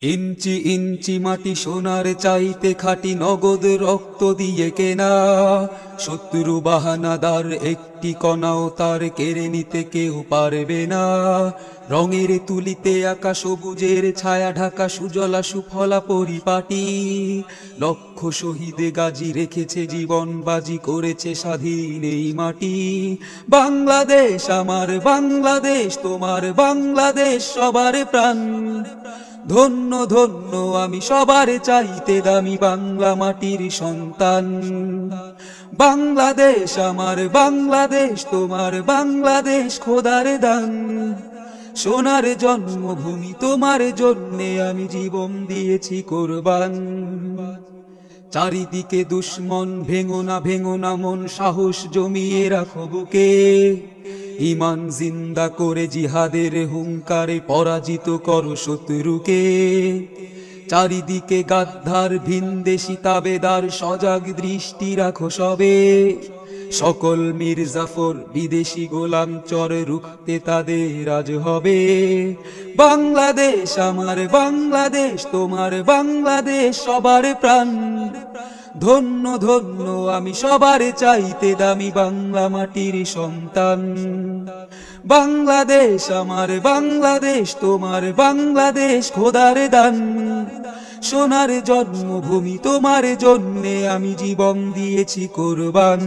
ইঞ্চি ইঞ্চি মাটি সোনার চাইতে খাঁটি নগদ রক্ত দিয়ে কেনা। শত্রু বাহানাদার একটি কণাও তার কেড়ে নিতে কেউ পারবে না। রঙের তুলিতে আঁকা সবুজের ছায়া ঢাকা সুজলা সুফলা পরিপাটি। লক্ষ শহীদ গাজী রেখেছে জীবন বাজি, করেছে স্বাধীন এই মাটি। বাংলাদেশ আমার বাংলাদেশ, তোমার বাংলাদেশ সবার প্রাণ। ধন্য ধন্য আমি সবার চাইতে দামি বাংলা মাটির সন্তান। বাংলাদেশ আমার বাংলাদেশ, তোমার বাংলাদেশ খোদার দান। সোনার জন্মভূমি তোমার জন্যে আমি জীবন দিয়েছি কোরবান। চারিদিকে দুশ্মন, ভেঙো না মন, সাহস জমিয়ে রাখো বুকে। ইমান জিন্দা করে জিহাদের হুঙ্কারে পরাজিত করো শত্রুকে। চারিদিকে গাদ্দার ভিনদেশী তাবেদার, সজাগ দৃষ্টি রাখো সবে। সকল মির্জাফর বিদেশি গোলাম চর, রুখতে তাদের আজ হবে। বাংলাদেশ আমার বাংলাদেশ, তোমার বাংলাদেশ সবার প্রাণ। ধন্য ধন্য আমি সবার চাইতে দামি বাংলা মাটির সন্তান। বাংলাদেশ আমার বাংলাদেশ, তোমার বাংলাদেশ খোদার দান। সোনার জন্মভূমি তোমার জন্যে আমি জীবন দিয়েছি কোরবান।